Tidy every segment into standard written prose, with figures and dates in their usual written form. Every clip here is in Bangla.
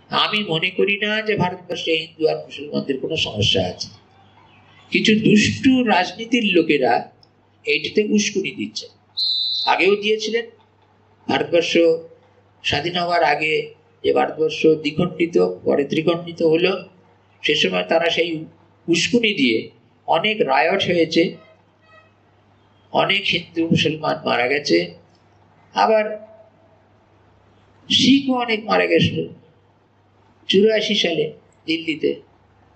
আমি মনে করি না যে ভারতবর্ষে হিন্দু আর মুসলমানদের কোনো সমস্যা আছে। কিছু দুষ্টু রাজনীতির লোকেরা এইটাতে উস্কুনি দিচ্ছে, আগেও দিয়েছিলেন। ভারতবর্ষ স্বাধীন হওয়ার আগে যে ভারতবর্ষ দ্বিখণ্ডিত পরে ত্রিখণ্ডিত হলো, সে সময় তারা সেই উস্কুনি দিয়ে অনেক রায়ট হয়েছে, অনেক হিন্দু মুসলমান মারা গেছে, আবার শিখও অনেক মারা গেছিল 84 সালে দিল্লিতে।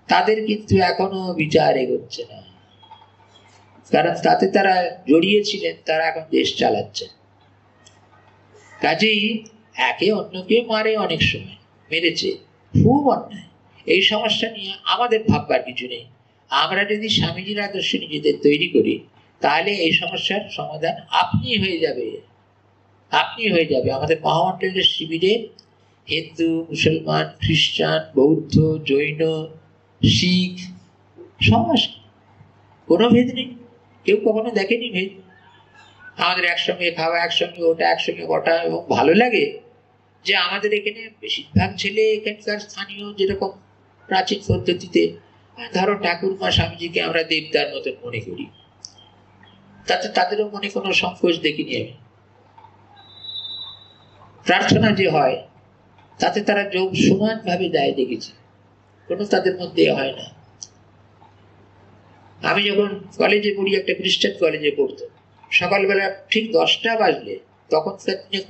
তাদের কিন্তু এখনো বিচার এগোচ্ছে না, কারণ তাতে তারা জড়িয়েছিলেন, তারা এখন দেশ চালাচ্ছে। কাজেই একে অন্যকে মারে, অনেক সময় মেরেছে, খুব অন্যায়। এই সমস্যা নিয়ে আমাদের ভাববার কিছু নেই। আমরা যদি স্বামীজির আদর্শ নিজেদের তৈরি করি, তাহলে এই সমস্যার সমাধান আপনি হয়ে যাবে, আপনি হয়ে যাবে। আমাদের মহামন্ডলের শিবিরে হিন্দু, মুসলমান, খ্রিস্টান, বৌদ্ধ, জৈন, শিখ সব আসে, কোনো ভেদ নেই। কেউ কখনো দেখেনি ভেদ। আমাদের একসঙ্গে খাওয়া, একসঙ্গে ওটা, একসঙ্গে ওটা, এবং ভালো লাগে যে আমাদের এখানে বেশিরভাগ ছেলে এখানকার স্থানীয়, যেরকম প্রাচীন পদ্ধতিতে ধরো ঠাকুরমা স্বামীজিকে আমরা দেবতার মতন মনে করি, তাতে তাদেরও মনে কোনো সংকোচ দেখিনি আমি। প্রার্থনা যে হয় তাতে তারা যোগ সমানভাবে দেয় দেখেছি, কোনো তাদের মধ্যে হয় না। আমি যখন কলেজে পড়ি, একটা খ্রিস্টান কলেজে পড়তো, সকালবেলা ঠিক 10টা বাজলে, তখন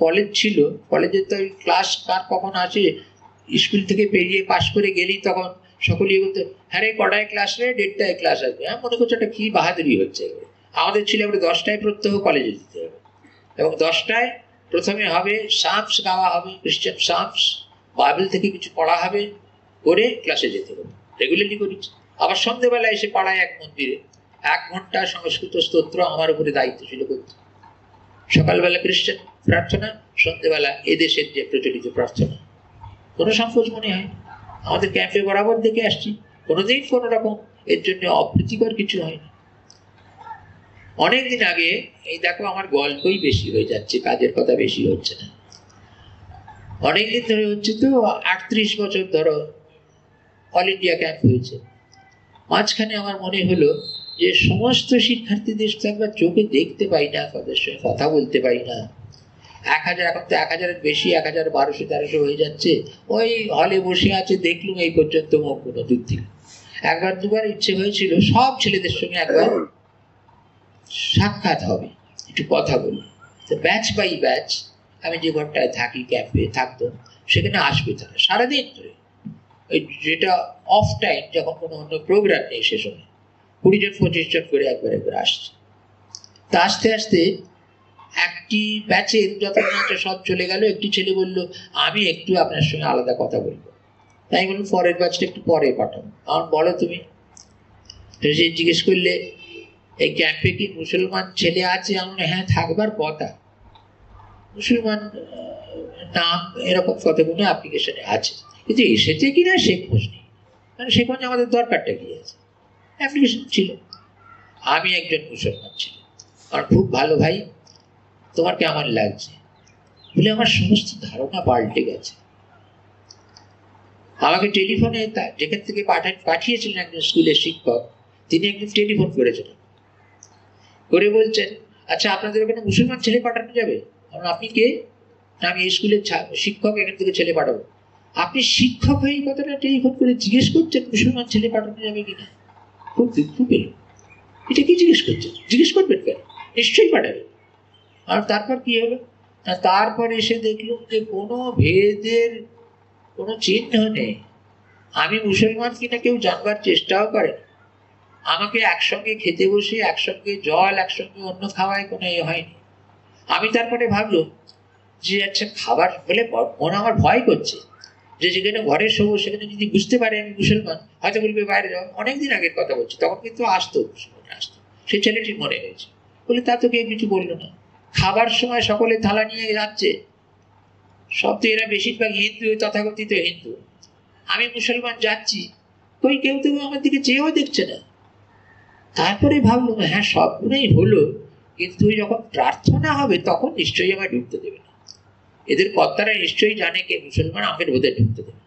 কলেজ ছিল, কলেজে তো ক্লাস কার কখন আছে, স্কুল থেকে পেরিয়ে পাশ করে গেলেই তখন সকলেই বলতো, হ্যাঁ রে কটায় ক্লাস রে, 1:30টায় ক্লাস আসবে। হ্যাঁ, মনে করছো একটা কি বাহাদুরি হচ্ছে। আমাদের ছিল আমরা 10টায় প্রত্যহ কলেজে যেতে হবে, এবং 10টায় প্রথমে হবে সামস গাওয়া হবে, খ্রিস্টান সামস, বাইবেল থেকে কিছু পড়া হবে, করে ক্লাসে যেতে হবে, রেগুলারলি করি। আবার সন্ধ্যেবেলায় এসে পাড়ায় এক মন্দিরে 1 ঘন্টা সংস্কৃত স্তোত্র আমার উপরে দায়িত্ব ছিল করতে। সকালবেলা খ্রিস্টান প্রার্থনা, সন্ধ্যেবেলা এদেশের যে প্রচলিত প্রার্থনা। কোনো সংকোচ মনে হয়। আমাদের ক্যাম্পে বরাবর দেখে আসছি, কোনোদিন কোনো রকম এর জন্য অপ্রীতিকর কিছু হয়নি। অনেকদিন আগে, এই দেখো আমার গল্পই বেশি হয়ে যাচ্ছে, কাজের কথা বেশি হচ্ছে না। অনেকদিন ধরে হচ্ছে তো, 38 বছর ধরো অল ইন্ডিয়া ক্যাম্প হয়েছে। মাঝখানে আমার মনে হলো যে সমস্ত শিক্ষার্থীদের তো একবার চোখে দেখতে পাই না, তাদের সঙ্গে কথা বলতে পারি না। 1000, এখন তো 1000-এর বেশি, 1200-1300 হয়ে যাচ্ছে। ওই হলে বসে আছে, দেখলুম এই পর্যন্ত মুখ কোনো দূর থেকে। একবার দুবার ইচ্ছে হয়েছিল সব ছেলেদের সঙ্গে একবার সাক্ষাৎ হবে, একটু কথা বলবো। তো ব্যাচ বাই ব্যাচ আমি যে ঘরটায় থাকি, ক্যাম্পে থাকতো, সেখানে আসবে তারা সারাদিন ধরে। ওই যেটা অফ টাইম, যখন কোনো অন্য প্রোগ্রাম নেই, সে সময় 20 জন 25 জন করে একবার একবার আসছে। তা আস্তে আস্তে একটি ব্যাচের যতজন আছে সব চলে গেল। একটি ছেলে বলল, আমি একটু আপনার সঙ্গে আলাদা কথা বলবো। তাই বলুন পরের ব্যাচটা একটু পরে পাঠাবো। আমার বলো তুমি। সে জিজ্ঞেস করলে, এই ক্যাম্পে কি মুসলমান ছেলে আছে? আমার হ্যাঁ, থাকবার কথা। মুসলমান নাম এরকম কতগুলো অ্যাপ্লিকেশনে আছে, কিন্তু এসেছে কিনা সে খোঁজ নেই। মানে সে খোঁজ আমাদের দরকারটা কি আছে? অ্যাপ্লিকেশন ছিল। আমি একজন মুসলমান ছিল, আমার খুব ভালো ভাই, তোমার কেমন লাগছে বলে আমার সমস্ত ধারণা পাল্টে গেছে। আমাকে টেলিফোনে, যেখান থেকে পাঠিয়েছিলেন একজন স্কুলের শিক্ষক, তিনি একদিন টেলিফোন করেছিলেন, করে বলছেন, আচ্ছা আপনাদের ওখানে মুসলমান ছেলে পাঠানো যাবে? আপনি কে? আমি এই স্কুলের শিক্ষক, এখান থেকে ছেলে পাঠাবো। আপনি শিক্ষক হয়ে এই কথাটা টেলিফোন করে জিজ্ঞেস করছেন মুসলমান ছেলে পাঠানো যাবে কিনা? খুব দুঃখ পেল। এটা কি জিজ্ঞেস করছেন? জিজ্ঞেস করবেন কেন? নিশ্চয়ই পাঠাবেন। আর তারপর কি হলো? তারপর এসে দেখলাম যে কোনো ভেদের কোনো চিহ্ন নেই। আমি মুসলমান কিনা কেউ জানবার চেষ্টাও করে। আমাকে একসঙ্গে খেতে বসে, একসঙ্গে জল, একসঙ্গে অন্য খাওয়ায় কোনো এ হয়নি। আমি তারপরে ভাবলাম যে আচ্ছা, খাবার বলে মনে আমার ভয় করছে যে যেখানে ঘরে শোবো, সেখানে যদি বুঝতে পারে আমি মুসলমান, হয়তো বলবে বাইরে যাও। অনেকদিন আগের কথা বলছি, তখন কিন্তু আসতো, মুসলমান আসতো। সেই ছেলেটির মনে হয়েছে, বলে তা তো কেউ কিছু বললো না। খাবার সময় সকলে থালা নিয়ে যাচ্ছে, সব তো এরা বেশিরভাগ হিন্দু, তথাকথিত হিন্দু। আমি মুসলমান যাচ্ছি, কই কেউ তো আমার দিকে চেয়েও দেখছে না। তারপরে ভাবলাম, হ্যাঁ সবগুলোই হলো, কিন্তু যখন প্রার্থনা হবে তখন নিশ্চয়ই আমার ঢুকতে দেবে না। এদের কর্তারা নিশ্চয়ই জানে কে মুসলমান, আমাকে বোধহয় ঢুকতে দেবে না।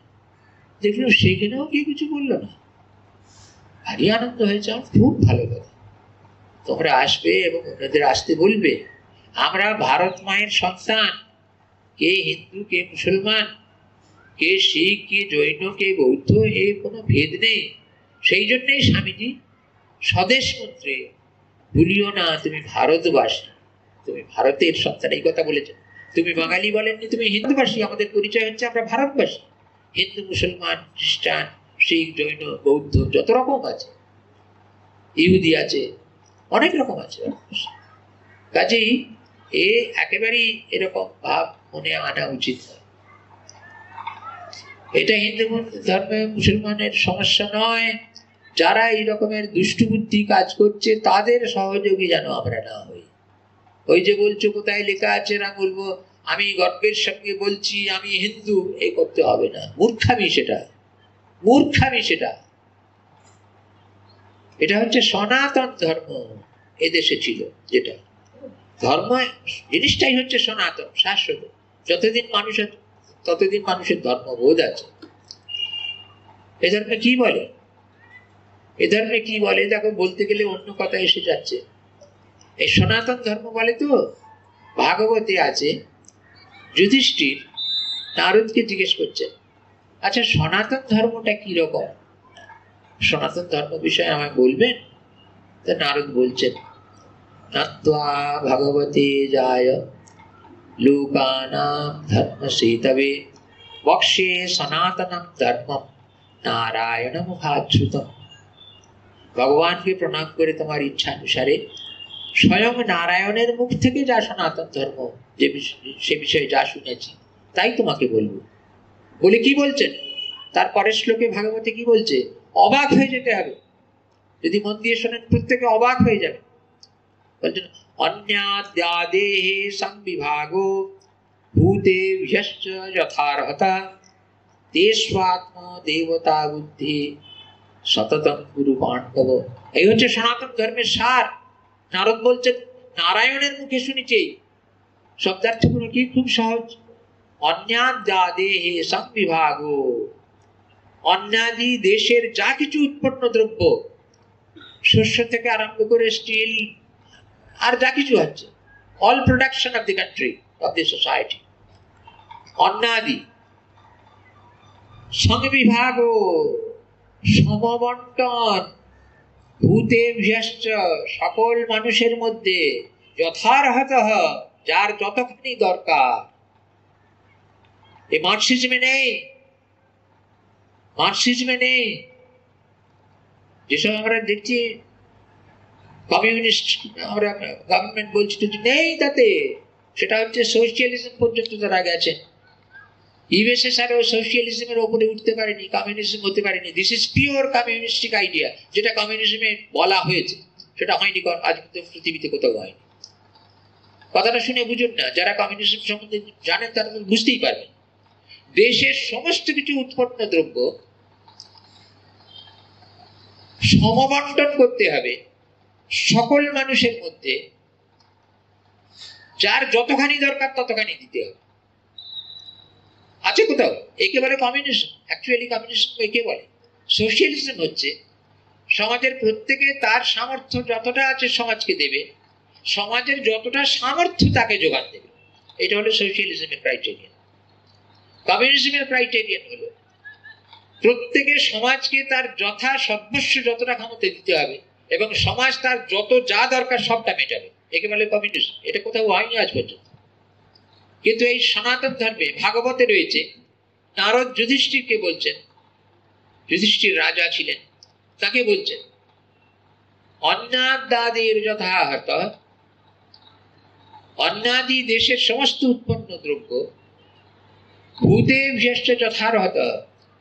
দেখলো সেখানেও কেউ কিছু বললো না। ভারী আনন্দ হয়েছে, আমার খুব ভালো কথা। তোমরা আসবে এবং ওনাদের আসতে বলবে। আমরা ভারত মায়ের সন্তান, কে হিন্দু কে মুসলমান, কে শিখ কে জৈন কে বৌদ্ধ, এই কোনো ভেদ নেই। সেই জন্যই স্বামীজি স্বদেশ মন্ত্রে ভুলিও না তুমি ভারতবাসী, তুমি ভারতের সন্তান, এই কথা বলেছেন। তুমি বাঙালি বলেননি, তুমি হিন্দুবাসী। আমাদের পরিচয় হচ্ছে আমরা ভারতবাসী। হিন্দু মুসলমান খ্রিস্টান শিখ জৈন বৌদ্ধ যত রকম আছে, ইহুদি আছে, অনেক রকম আছে। কাজেই এ একেবারেই এরকম ভাব মনে আনা উচিত নয়। এটা হিন্দু ধর্মে মুসলমানের সমস্যা নয়। যারা এই রকমের দুষ্টবুদ্ধি কাজ করছে তাদের সহযোগী যেন আমরা না হই। ওই যে বলছো কোথায় লেখা আছে, না বলবো আমি গর্বের সঙ্গে বলছি আমি হিন্দু, এই করতে হবে না। মূর্খামি সেটা, মূর্খামি সেটা। এটা হচ্ছে সনাতন ধর্ম এদেশে ছিল, যেটা ধর্ম জিনিসটাই হচ্ছে সনাতন, শাশ্বত। যতদিন মানুষ আছে ততদিন মানুষের ধর্মবোধ আছে। এ ধর্মে কি বলে, এ ধর্মে কি বলে দেখো, বলতে গেলে অন্য কথা এসে যাচ্ছে। এই সনাতন ধর্ম বলে তো, ভাগবতে আছে যুধিষ্ঠির নারদকে জিজ্ঞেস করছেন, আচ্ছা সনাতন ধর্মটা কি রকম, সনাতন ধর্ম বিষয়ে আমায় বলবেন? তা নারদ বলছেন, নাত্বা ভগবতে যায় লোকানাম ধর্ম সেতবে বক্ষ্যে সনাতনম ধর্মম নারায়ণম ভাচ্যুতম। ভগবানকে প্রণাম করে তোমার ইচ্ছা অনুসারে স্বয়ং নারায়ণের মুখ থেকে যা সনাতন ধর্ম, যে সে বিষয়ে যা শুনেছি তাই তোমাকে বলবো। বলে কি বলছেন তার পরের শ্লোকে ভাগবতে কি বলছে, অবাক হয়ে যেতে হবে। যদি মন দিয়ে শোনেন প্রত্যেকে অবাক হয়ে যাবে। বলছেন অন্যাদ্যাদেহে সংবিভাগো ভূতে বিহশ্চ যথার্হতা তেষ্বাত্ম দেবতা বুদ্ধি সততম গুরু পাণ্ডব। এই হচ্ছে সনাতন ধর্মের সার। নারদ বলছেন নারায়ণের মুখে শুনেছি। শব্দার্থগুলো কি খুব সহজ। অন্যাদ্যাদেহে সংবিভাগো, অন্যাদি দেশের যা কিছু উৎপন্ন দ্রব্য, শস্য থেকে আরম্ভ করে স্টিল আর যা কিছু হচ্ছে, all production of the country of the society, অন্যাদি সংবিভাগ সমবন্টন ভূতে ভ্যশ্চ সকল মানুষের মধ্যে যথার্হত যার যতখানি দরকার। এই মার্কসিজমে নেই, মার্কসিজমে নেই। যেসব আমরা দেখছি কমিউনিস্ট আমরা গভর্নমেন্ট বলছি নেই, তাতে সেটা হচ্ছে সোশিয়ালিজম পর্যন্ত তারা গেছেন। ইউএসএসআর ও সোশিয়ালিজমের ওপরে উঠতে পারেনি, কমিউনিজম হতে পারেনি। This is pure communistic idea. যেটা কমিউনিজমে বলা হয়েছে সেটা হয়নি, আজ পর্যন্ত পৃথিবীতে কোথাও হয়নি। কথাটা শুনে বুঝুন না, যারা কমিউনিজম সম্বন্ধে জানেন তারা বুঝতেই পারবেন। দেশের সমস্ত কিছু উৎপন্ন দ্রব্য সমবন্টন করতে হবে সকল মানুষের মধ্যে, যার যতখানি দরকার ততখানি দিতে হবে। আছে কোথাও? একেবারে কমিউনিজম। অ্যাকচুয়ালি কমিউনিজম একে বলে। সোশিয়ালিজম হচ্ছে সমাজের প্রত্যেকে তার সামর্থ্য যতটা আছে সমাজকে দেবে, সমাজের যতটা সামর্থ্য তাকে যোগান দেবে। এটা হলো সোশিয়ালিজমের ক্রাইটেরিয়ান। কমিউনিজমের ক্রাইটেরিয়ান হলো প্রত্যেকে সমাজকে তার যথা সর্বস্ব যতটা ক্ষমতা দিতে হবে এবং সমাজ তার যত যা দরকার সবটা মেটাবে। একে বলে কমিউনিজম। এটা কোথাও হয়নি আজ পর্যন্ত। কিন্তু এই সনাতন ধর্মে ভাগবতে রয়েছে, নারদ যুধিষ্ঠিরকে বলছেন, যুধিষ্ঠির রাজা ছিলেন, তাকে বলছেন অন্যাদ্যাদের যথার্হত, অন্যাদি দেশের সমস্ত উৎপন্ন দ্রব্য ভূতে ভ্যশ্চ যথার্হত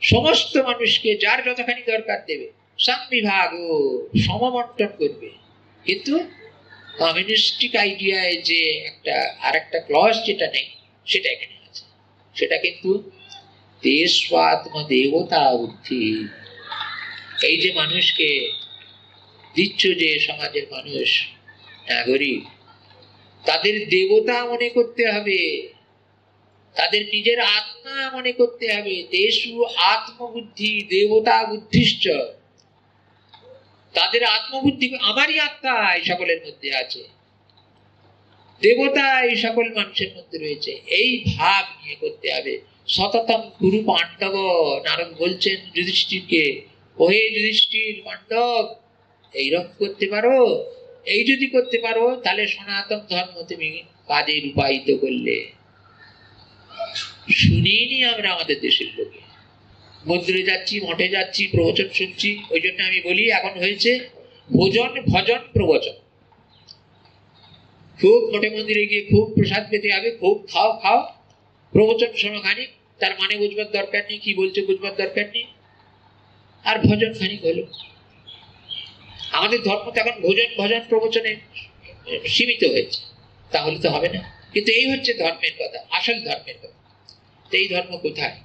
সমস্ত মানুষকে যার যতখানি দরকার দেবে, সংবিভাগ সমবন্টন করবে। কিন্তু কমিউনিস্টিক আইডিয়ায় যে একটা আর একটা ক্লজ যেটা নেই সেটা এখানে আছে। সেটা কিন্তু দেশাত্ম দেবতা বুদ্ধি। এই যে মানুষকে দিচ্ছ, যে সমাজের মানুষ নাগরিক, তাদের দেবতা মনে করতে হবে, তাদের নিজের আত্মা মনে করতে হবে। দেশু আত্মবুদ্ধি দেবতা বুদ্ধিশ্চ, তাদের আত্মবুদ্ধি আমারই আত্মা এই সকলের মধ্যে আছে, দেবতা এই সকল মানুষের মধ্যে রয়েছে, এই ভাব নিয়ে করতে হবে। সততম গুরু পাণ্ডব, নারদ বলছেন যুধিষ্ঠিরকে, ওহে যুধিষ্ঠির পাণ্ডব, এইরকম করতে পারো, এই যদি করতে পারো তাহলে সনাতন ধর্ম তুমি কাজে রূপায়িত করলে। শুনিনি আমরা আমাদের দেশের লোকে, মন্দিরে যাচ্ছি, মঠে যাচ্ছি, প্রবচন শুনছি। ওই জন্য আমি বলি এখন হয়েছে ভোজন ভজন প্রবচন। খুব মঠে মন্দিরে গিয়ে খুব প্রসাদ পেতে হবে, খুব খাও খাও, প্রবচন শোনো খানিক, তার মানে বুঝবার দরকার নেই, কি বলছে বুঝবার দরকার নেই, আর ভজন খানিক হলো। আমাদের ধর্ম তো এখন ভোজন ভজন প্রবচনে সীমিত হয়েছে, তাহলে তো হবে না। কিন্তু এই হচ্ছে ধর্মের কথা, আসল ধর্মের কথা। এই ধর্ম কোথায়?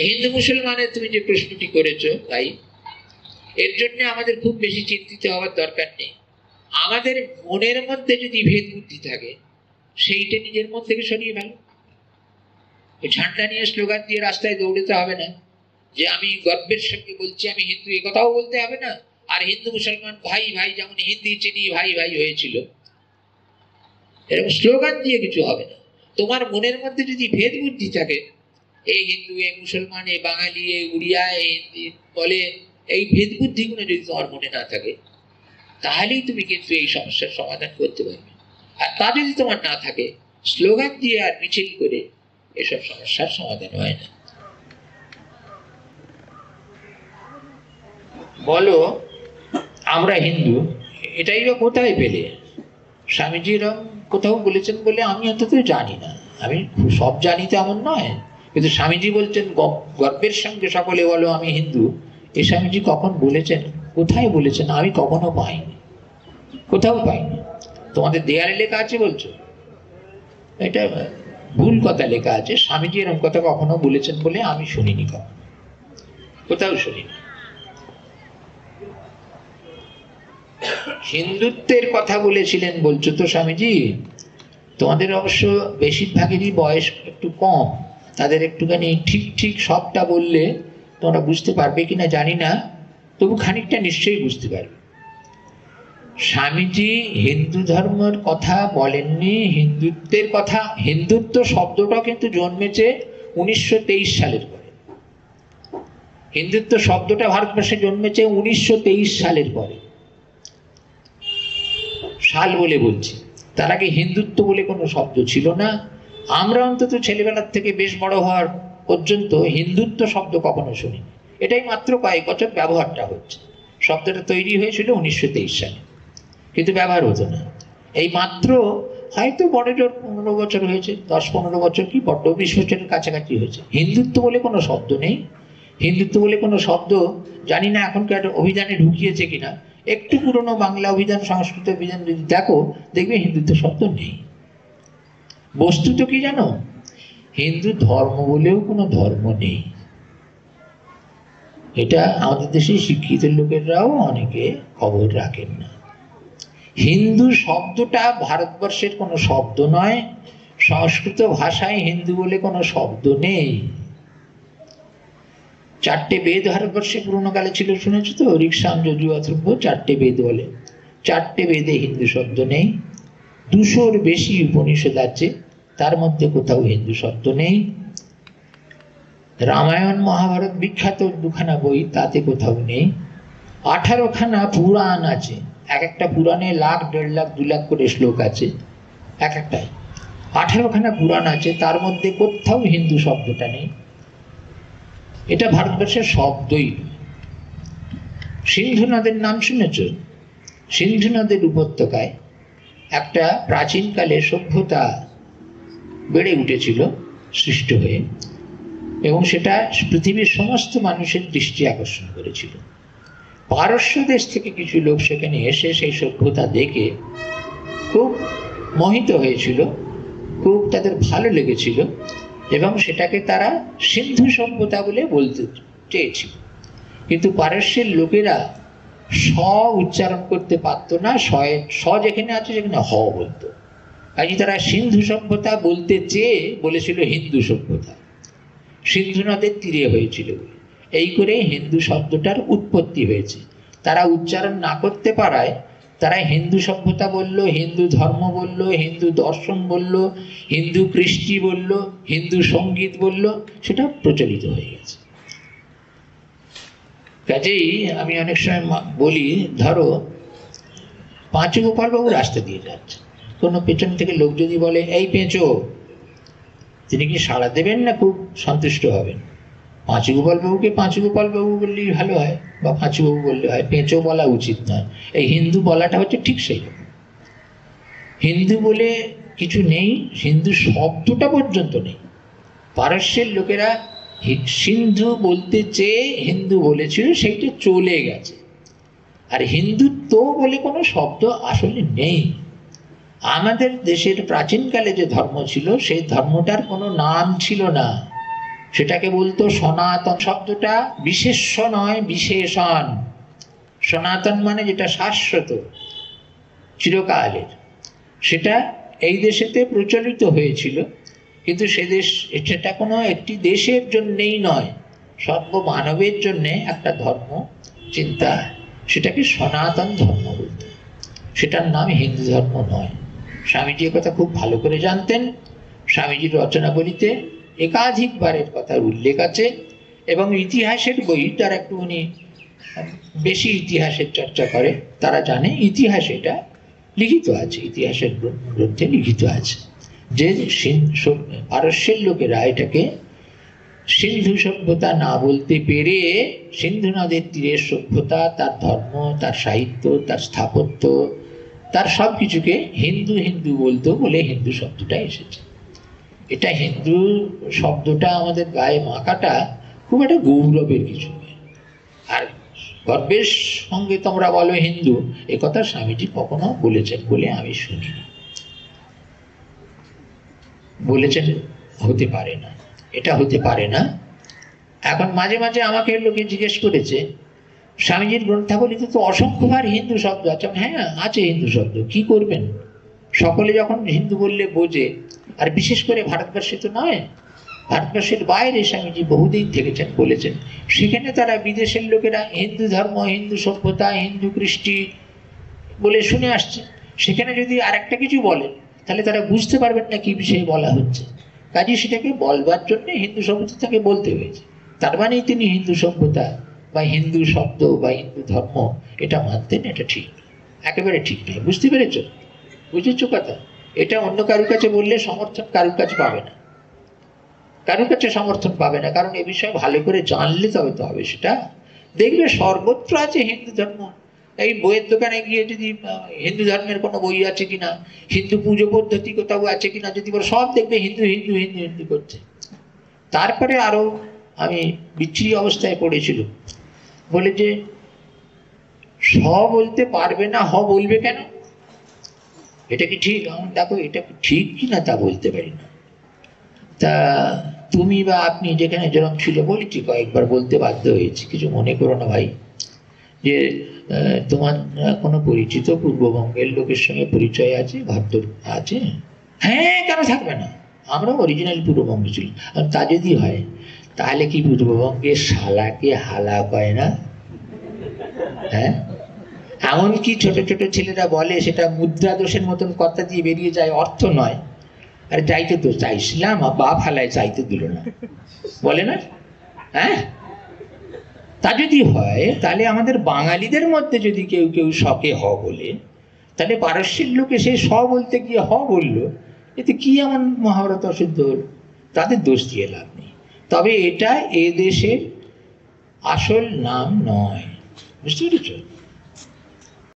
হিন্দু মুসলমানের তুমি যে প্রশ্নটি করেছো তাই, এর জন্য আমাদের খুব বেশি চিন্তিত হওয়ার দরকার নেই। আমাদের মনের মধ্যে যদি ভেদ বুদ্ধি থাকে, সেইটা নিজের মন থেকে সরিয়ে ফেলো। ঝান্ডা নিয়ে স্লোগান দিয়ে রাস্তায় দৌড়তে হবে না, যে আমি গর্বের সঙ্গে বলছি আমি হিন্দু, এ কথাও বলতে হবে না। আর হিন্দু মুসলমান ভাই ভাই, যেমন হিন্দি চিনি ভাই ভাই হয়েছিল, এরকম স্লোগান দিয়ে কিছু হবে না। তোমার মনের মধ্যে যদি ভেদ বুদ্ধি থাকে, এই হিন্দু, এই মুসলমান, এই বাঙালি, এই উড়িয়া, এই হিন্দি বলে, এই ভেদ বুদ্ধিগুলো যদি তোমার মনে না থাকে, তাহলেই তুমি কিন্তু এই সমস্যার সমাধান করতে পারবে। আর তা যদি তোমার না থাকে, স্লোগান দিয়ে আর মিছিল করে এসব সমস্যার সমাধান হয় না। বলো আমরা হিন্দু, এটাই বা কোথায় পেলে? স্বামীজি এরকম কোথাও বলেছেন বলে আমি অন্তত জানি না। আমি সব জানি তো এমন নয়, কিন্তু স্বামীজি বলছেন গর্বের সঙ্গে সকলে বলো আমি হিন্দু, এ স্বামীজি কখন বলেছেন, কোথায় বলেছেন? আমি কখনো পাইনি, কোথাও পাইনি। তোমাদের দেয়ালে লেখা আছে বলছো, এটা ভুল কথা লেখা আছে। স্বামীজি এরকম কথা কখনো বলেছেন বলে আমি শুনিনি, কখনো কোথাও শুনিনি। হিন্দুত্বের কথা বলেছিলেন বলছো তো স্বামীজি, তোমাদের অবশ্য বেশিরভাগেরই বয়স একটু কম, তাদের একটুখানি ঠিক ঠিক সবটা বললে তোমরা বুঝতে পারবে কিনা জানি না, তবু খানিকটা নিশ্চয়ই বুঝতে পারবে। স্বামীজি হিন্দু ধর্মের কথা বলেননি, হিন্দুত্বের কথা। হিন্দুত্ব শব্দটা কিন্তু জন্মেছে 1923 সালের পরে। হিন্দুত্ব শব্দটা ভারতবর্ষে জন্মেছে 1923 সালের পরে, সাল বলে বলছি। তার আগে হিন্দুত্ব বলে কোনো শব্দ ছিল না। আমরা অন্তত ছেলেবেলার থেকে বেশ বড় হওয়ার পর্যন্ত হিন্দুত্ব শব্দ কখনো শুনিনি। এটাই মাত্র কয়েক বছর ব্যবহারটা হচ্ছে। শব্দটা তৈরি হয়েছিল 1923 সালে, কিন্তু ব্যবহার হতো না। এই মাত্র হয়তো বড় জোর 15 বছর হয়েছে, 10-15 বছর কি বড্ড 20 বছরের কাছাকাছি হয়েছে। হিন্দুত্ব বলে কোনো শব্দ নেই। হিন্দুত্ব বলে কোনো শব্দ জানি না এখনকার অভিধানে ঢুকিয়েছে কিনা। একটু পুরনো বাংলা অভিধান, সংস্কৃত অভিধান যদি দেখো, দেখবে হিন্দুত্ব শব্দ নেই। বস্তুত কি জানো, হিন্দু ধর্ম বলেও কোনো ধর্ম নেই। এটা আমাদের দেশে শিক্ষিত লোকেরাও অনেকে খবর রাখেন না। হিন্দু শব্দটা ভারতবর্ষের কোনো শব্দ নয়। সংস্কৃত ভাষায় হিন্দু বলে কোনো শব্দ নেই। 4টে বেদ ভারতবর্ষে পুরোনো কালে ছিল, শুনেছো তো? ঋক্সাম, যজুর, অথর্ব, 4টে বেদ বলে। 4টে বেদে হিন্দু শব্দ নেই। 200-র বেশি উপনিষদ আছে, তার মধ্যে কোথাও হিন্দু শব্দ নেই। রামায়ণ মহাভারত বিখ্যাত 2খানা বই, তাতে কোথাও নেই। 18খানা পুরাণ আছে, এক একটা পুরাণে 1,00,000, 1.5 লাখ, 2 লাখ করে শ্লোক আছে এক একটাই। 18খানা পুরাণ আছে, তার মধ্যে কোথাও হিন্দু শব্দটা নেই। এটা ভারতবর্ষের শব্দই। সিন্ধু নদের নাম শুনেছ? সিন্ধু নদের উপত্যকায় একটা প্রাচীনকালে সভ্যতা বেড়ে উঠেছিল সৃষ্ট হয়ে, এবং সেটা পৃথিবীর সমস্ত মানুষের দৃষ্টি আকর্ষণ করেছিল। পারস্য দেশ থেকে কিছু লোক সেখানে এসে সেই সভ্যতা দেখে খুব মোহিত হয়েছিল, খুব তাদের ভালো লেগেছিল, এবং সেটাকে তারা সিন্ধু সভ্যতা বলে বলতে চেয়েছিল। কিন্তু পারস্যের লোকেরা স উচ্চারণ করতে পারতো না, স যেখানে আছে সেখানে হ বলতো। কাজে তারা সিন্ধু সভ্যতা বলতে চেয়ে বলেছিল হিন্দু সভ্যতা, সিন্ধু নদের তীরে হয়েছিল, এই করে হিন্দু শব্দটার উৎপত্তি হয়েছে। তারা উচ্চারণ না করতে পারায় তারা হিন্দু সভ্যতা বলল, হিন্দু ধর্ম বলল, হিন্দু দর্শন বলল, হিন্দু কৃষ্টি বলল, হিন্দু সঙ্গীত বলল, সেটা প্রচলিত হয়ে গেছে। কাজেই আমি অনেক সময় বলি, ধরো পাঁচু গোপালবাবু রাস্তা দিয়ে যাচ্ছে, কোনো পেছন থেকে লোক যদি বলে এই পেঁচো, তিনি কি সাড়া দেবেন না খুব সন্তুষ্ট হবেন? পাঁচু গোপালবাবুকে পাঁচু গোপালবাবু বললেই ভালো হয়, বা পাঁচুবাবু বললে হয়, পেঁচো বলা উচিত নয়। এই হিন্দু বলাটা হচ্ছে ঠিক সেই রকম। হিন্দু বলে কিছু নেই, হিন্দু শব্দটা পর্যন্ত নেই। পারস্যের লোকেরা সিন্ধু বলতে চেয়ে হিন্দু বলেছিল, সেইটা চলে গেছে। আর হিন্দুত্ব বলে কোনো শব্দ আসলে নেই। আমাদের দেশের প্রাচীনকালে যে ধর্ম ছিল, সেই ধর্মটার কোনো নাম ছিল না, সেটাকে বলতো সনাতন। শব্দটা বিশেষ্য নয়, বিশেষণ। সনাতন মানে যেটা শাশ্বত, চিরকালের, সেটা এই দেশেতে প্রচলিত হয়েছিল। কিন্তু সেটা কোনো একটি দেশের জন্যেই নয়, সর্বমানবের জন্যে একটা ধর্ম চিন্তা, সেটাকে সনাতন ধর্ম বলতো। সেটার নাম হিন্দু ধর্ম নয়। স্বামীজি কথা খুব ভালো করে জানতেন। স্বামীজির রচনাবলিতে একাধিকবারের কথার উল্লেখ আছে, এবং ইতিহাসের বই, যারা একটুখানি বেশি ইতিহাসের চর্চা করে তারা জানে ইতিহাস এটা লিখিত আছে, ইতিহাসের গ্রন্থে লিখিত আছে যে পারস্যের লোকেরা এটাকে সিন্ধু সভ্যতা না বলতে পেরে সিন্ধু নদের তীরের সভ্যতা, তার ধর্ম, তার সাহিত্য, তার স্থাপত্য, তার সব কিছুকে হিন্দু হিন্দু বলতো বলে হিন্দু শব্দটা এসেছে। এটা হিন্দু শব্দটা আমাদের গায়ে মাখাটা খুব একটা গৌরবের কিছু। আর গর্বের সঙ্গে তোমরা বলো হিন্দু, এ কথা স্বামীজি কখনো বলেছেন বলে আমি শুনিনি। বলেছেন হতে পারে না, এটা হতে পারে না। এখন মাঝে মাঝে আমাকে লোকে জিজ্ঞেস করেছে, স্বামীজির গ্রন্থাবলীতে তো অসংখ্যবার হিন্দু শব্দ আছে। হ্যাঁ আছে হিন্দু শব্দ, কি করবেন? সকলে যখন হিন্দু বললে বোঝে। আর বিশেষ করে ভারতবর্ষে তো নয়, ভারতবর্ষের বাইরে স্বামীজি বহুদিন থেকেছেন, বলেছেন। সেখানে তারা বিদেশের লোকেরা হিন্দু ধর্ম, হিন্দু সভ্যতা, হিন্দু কৃষ্টি বলে শুনে আসছে। সেখানে যদি আর একটা কিছু বলেন, তাহলে তারা বুঝতে পারবেন না কি বিষয়ে বলা হচ্ছে। কাজে সেটাকে বলবার জন্য হিন্দু সভ্যতা তাকে বলতে হয়েছে। তার মানেই তিনি হিন্দু সভ্যতা বা হিন্দু শব্দ বা হিন্দু ধর্ম এটা মানতেন, এটা ঠিক একেবারে ঠিক নয়। বুঝতে পেরেছ? বুঝেছ কথা? এটা অন্য কারুর কাছে বললে সমর্থন কারুর কাছে পাবে না, কারুর কাছে সমর্থন পাবে না, কারণ এ বিষয়ে ভালো করে জানলে তবে তো হবে। সেটা দেখবে সর্বত্র আছে হিন্দু ধর্ম। এই বইয়ের দোকানে গিয়ে যদি হিন্দু ধর্মের কোনো বই আছে কিনা, হিন্দু পুজো পদ্ধতি কোথাও আছে কিনা যদি বলো, সব দেখবে হিন্দু হিন্দু হিন্দু হিন্দু করছে। তারপরে আরো আমি বিচ্ছিরি অবস্থায় পড়েছিল, বলে যে স বলতে পারবে না, হ বলবে কেন? এটা কি ঠিক? আমার দেখো এটা ঠিক কিনা তা বলতে পারি না। তা তুমি বা আপনি যেখানে যেরকম ছিল, বলেছি কয়েকবার, বলতে বাধ্য হয়েছি, কিছু মনে করো না ভাই, যে তোমার কোনো পরিচিত পূর্ববঙ্গের লোকের সঙ্গে পরিচয় আছে, ভাবতো আছে? হ্যাঁ, কেন থাকবে না? আমরা অরিজিনাল পূর্ববঙ্গে ছিল। তা যদি হয়, তাহলে কি পূর্ববঙ্গের শালাকে হালা কয় না? হ্যাঁ, এমনকি ছোট ছোট ছেলেরা বলে, সেটা মুদ্রা দোষের মতন কথা দিয়ে বেরিয়ে যায়, অর্থ নয়। আরে যাইতে তো চাইছিলাম, বাপ হালায় চাইতে দিল না, বলে না? হ্যাঁ, তা যদি হয়, তাহলে আমাদের বাঙালিদের মধ্যে যদি কেউ কেউ শখে হ বলে, তাহলে পারস্যের লোকে সে স বলতে গিয়ে হ বললো, এতে কি এমন মহাভারত অশুদ্ধ হল? তাদের দোষ দিয়ে লাভ নেই। তবে এটা এ দেশের আসল নাম নয়। বুঝতে পেরেছ?